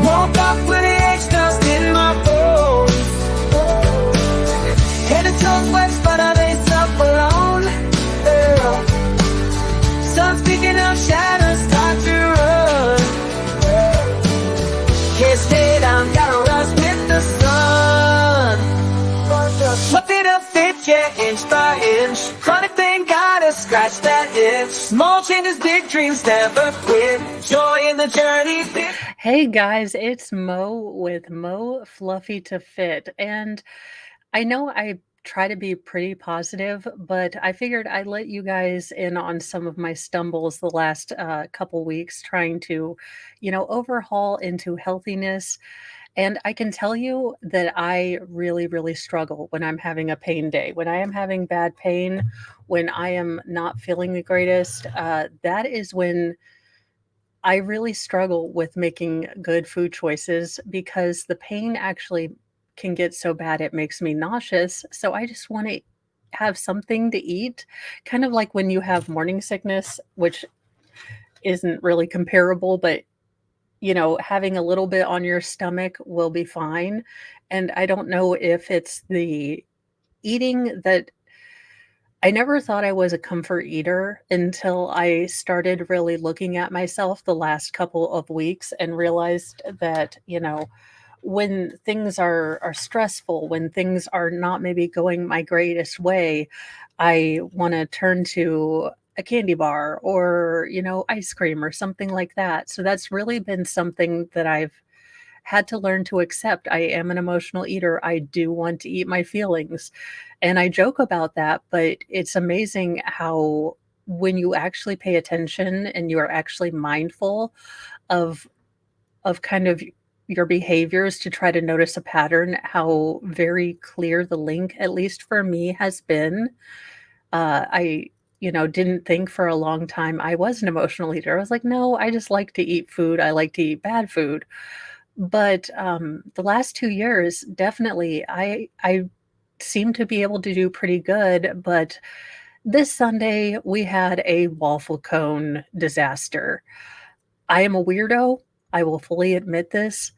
Woke up with the H dust in my bones. Head to toe sweats, but I lace up alone. Sun's picking up shadows, start to run. Can't stay down, gotta rush with the sun. Fluffing up fit, yeah, inch by inch. Chronic thing, gotta scratch that itch. Small changes, big dreams, never quit. Joy in the journey. Hey guys, it's Mo with Mo Fluffy to Fit. And I know I try to be pretty positive, but I figured I'd let you guys in on some of my stumbles the last couple weeks trying to, overhaul into healthiness. And I can tell you that I really, really struggle when I'm having a pain day. When I am having bad pain, when I am not feeling the greatest, that is when I really struggle with making good food choices because the pain actually can get so bad it makes me nauseous. So I just want to have something to eat, kind of like when you have morning sickness, which isn't really comparable, but having a little bit on your stomach will be fine. And I don't know if it's the eating that I never thought I was a comfort eater until I started really looking at myself the last couple of weeks and realized that, when things are stressful, when things are not maybe going my greatest way, I want to turn to a candy bar or, ice cream or something like that. So that's really been something that I've had to learn to accept. I am an emotional eater. I do want to eat my feelings. And I joke about that, but it's amazing how when you actually pay attention and you are actually mindful of kind of your behaviors to try to notice a pattern, how very clear the link, at least for me, has been. I didn't think for a long time I was an emotional eater. I was like, no, I just like to eat food. I like to eat bad food. But, the last 2 years, definitely, I seem to be able to do pretty good, but this Sunday, we had a waffle cone disaster. I am a weirdo, I will fully admit this.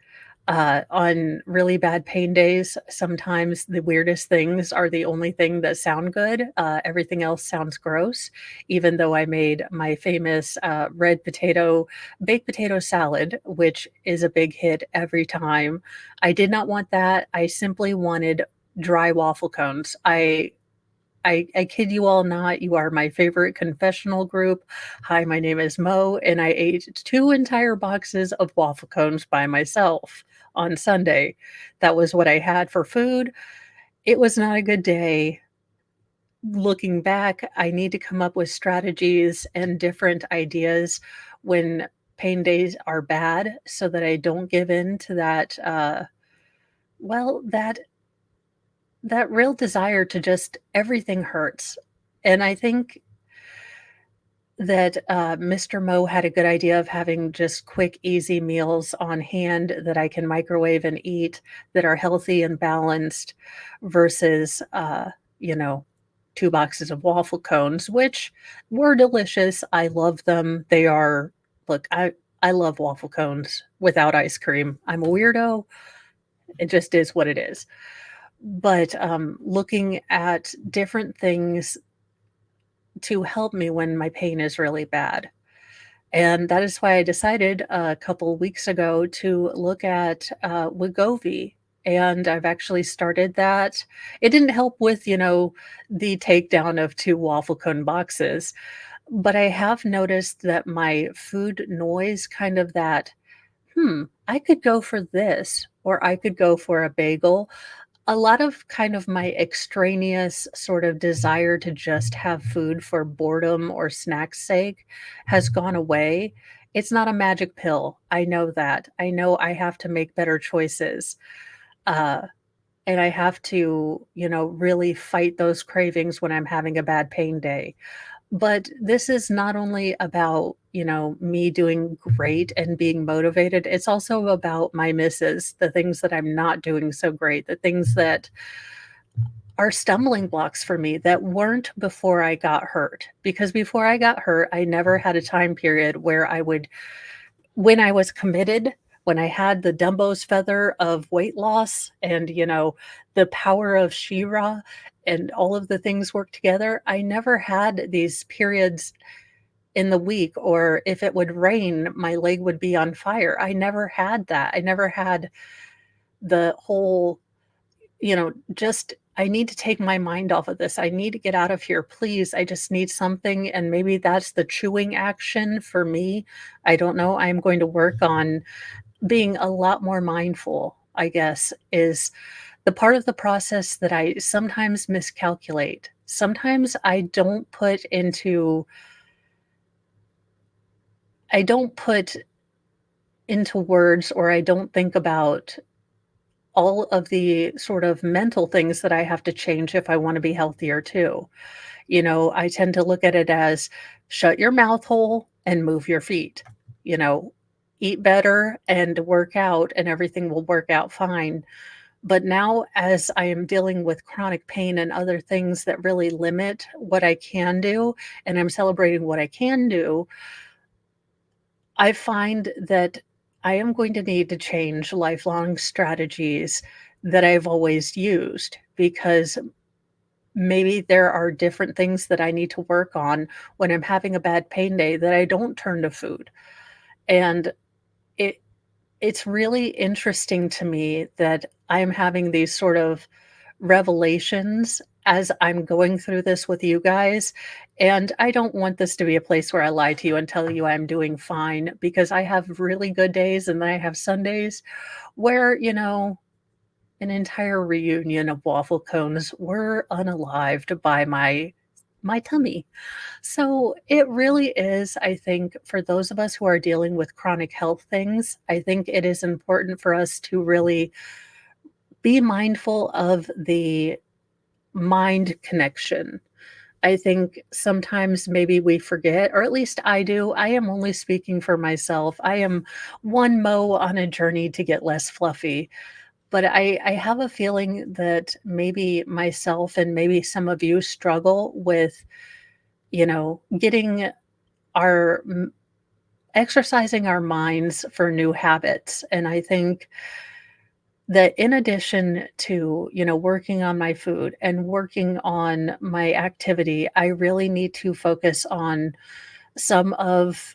On really bad pain days, sometimes the weirdest things are the only thing that sound good. Everything else sounds gross, even though I made my famous red potato, baked potato salad, which is a big hit every time. I did not want that. I simply wanted dry waffle cones. I kid you all not, you are my favorite confessional group. Hi, my name is Mo, and I ate 2 entire boxes of waffle cones by myself on Sunday. That was what I had for food. It was not a good day. Looking back, I need to come up with strategies and different ideas when pain days are bad so that I don't give in to that, well, that real desire to just everything hurts. And I think that Mr. Mo had a good idea of having just quick, easy meals on hand that I can microwave and eat that are healthy and balanced versus, 2 boxes of waffle cones, which were delicious. I love them. They are, look, I love waffle cones without ice cream. I'm a weirdo. It just is what it is. But looking at different things to help me when my pain is really bad. And that is why I decided a couple weeks ago to look at Wegovy. And I've actually started that. It didn't help with, the takedown of 2 waffle cone boxes, but I have noticed that my food noise, kind of that, I could go for this, or I could go for a bagel. A lot of kind of my extraneous sort of desire to just have food for boredom or snack's sake has gone away. It's not a magic pill. I know that. I know I have to make better choices. Uh, and I have to, really fight those cravings when I'm having a bad pain day. But this is not only about, me doing great and being motivated, it's also about my misses, the things that I'm not doing so great, the things that are stumbling blocks for me that weren't before I got hurt. Because before I got hurt, I never had a time period where I would, when I was committed, when I had the Dumbo's feather of weight loss and, the power of She-Ra and all of the things work together, I never had these periods in the week, or if it would rain, my leg would be on fire. I never had that. I never had the whole, just I need to take my mind off of this. I need to get out of here, please. I just need something. And maybe that's the chewing action for me. I don't know. I'm going to work on being a lot more mindful, I guess, is the part of the process that I sometimes miscalculate. Sometimes I don't put into words, or I don't think about all of the sort of mental things that I have to change if I want to be healthier too. I tend to look at it as shut your mouth hole and move your feet. You know, eat better and work out, and everything will work out fine. But now, as I am dealing with chronic pain and other things that really limit what I can do, and I'm celebrating what I can do, I find that I am going to need to change lifelong strategies that I've always used, because maybe there are different things that I need to work on when I'm having a bad pain day that I don't turn to food. And it it's really interesting to me that I'm having these sort of revelations as I'm going through this with you guys. And I don't want this to be a place where I lie to you and tell you I'm doing fine, because I have really good days and then I have Sundays where, an entire reunion of waffle cones were unalived by my tummy. So it really is, I think, for those of us who are dealing with chronic health things, I think it is important for us to really be mindful of the mind connection. I think sometimes maybe we forget, or at least I do. I am only speaking for myself. I am one mo on a journey to get less fluffy. But I have a feeling that maybe myself and maybe some of you struggle with, getting our exercising our minds for new habits. And I think that in addition to, working on my food and working on my activity, I really need to focus on some of,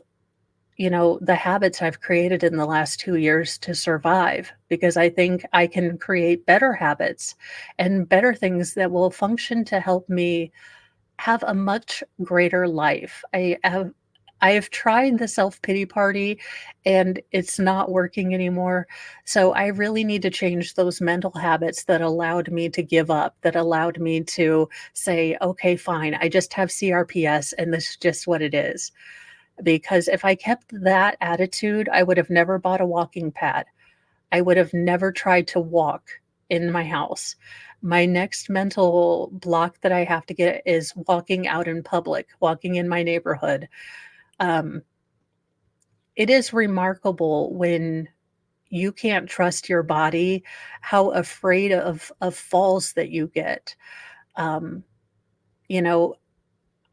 the habits I've created in the last 2 years to survive, because I think I can create better habits and better things that will function to help me have a much greater life. I have tried the self-pity party, and it's not working anymore. So I really need to change those mental habits that allowed me to give up, that allowed me to say, "Okay, fine. I just have CRPS and this is just what it is." Because if I kept that attitude, I would have never bought a walking pad. I would have never tried to walk in my house. My next mental block that I have to get is walking out in public, walking in my neighborhood. Um, it is remarkable when you can't trust your body, how afraid of falls that you get. Um, you know,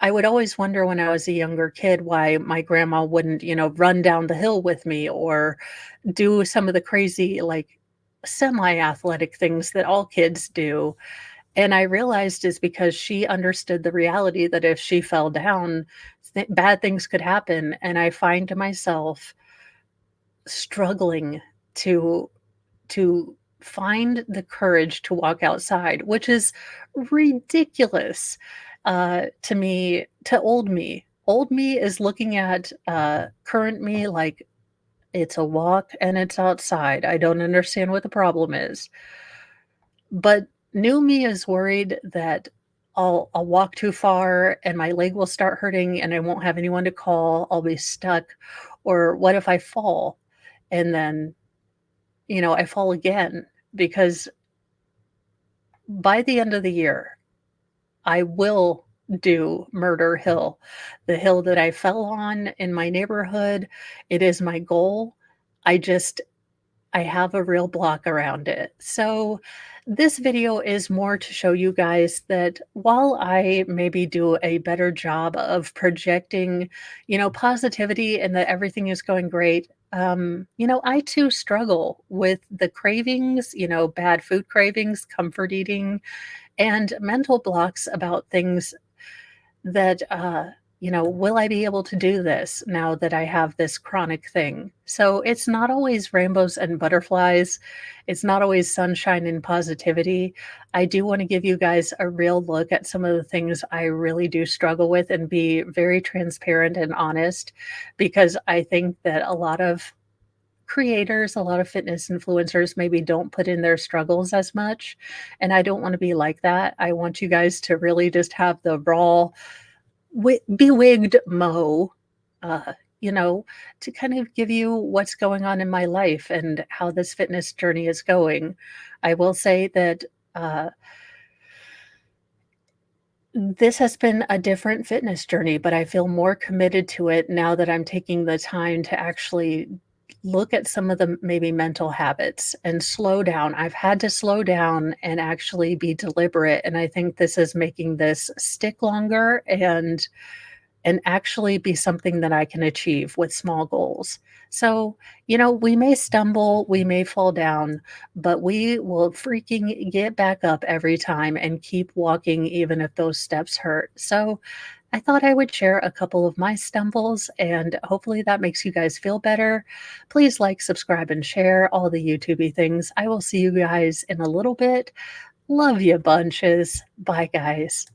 I would always wonder when I was a younger kid why my grandma wouldn't, run down the hill with me, or do some of the crazy, like, semi-athletic things that all kids do. And I realized is because she understood the reality that if she fell down, bad things could happen. And I find myself struggling to to find the courage to walk outside, which is ridiculous to me, to old me. Old me is looking at current me like it's a walk and it's outside. I don't understand what the problem is. But new me is worried that I'll walk too far and my leg will start hurting and I won't have anyone to call. I'll be stuck. Or what if I fall and then, I fall again? Because by the end of the year, I will do Murder Hill, the hill that I fell on in my neighborhood. It is my goal. I just I have a real block around it. So this video is more to show you guys that while I maybe do a better job of projecting, positivity and that everything is going great, I too struggle with the cravings, bad food cravings, comfort eating, and mental blocks about things that, will I be able to do this now that I have this chronic thing? So it's not always rainbows and butterflies. It's not always sunshine and positivity. I do want to give you guys a real look at some of the things I really do struggle with and be very transparent and honest because I think that a lot of creators, a lot of fitness influencers maybe don't put in their struggles as much. And I don't want to be like that. I want you guys to really just have the raw, bewigged Mo, uh, you know, to kind of give you what's going on in my life and how this fitness journey is going. I will say that uh, this has been a different fitness journey, but I feel more committed to it now that I'm taking the time to actually look at some of the maybe mental habits and slow down. I've had to slow down and actually be deliberate. And I think this is making this stick longer and actually be something that I can achieve with small goals. So, we may stumble, we may fall down, but we will freaking get back up every time and keep walking, even if those steps hurt. So, I thought I would share a couple of my stumbles, and hopefully that makes you guys feel better. Please like, subscribe, and share all the YouTubey things. I will see you guys in a little bit. Love you bunches. Bye, guys.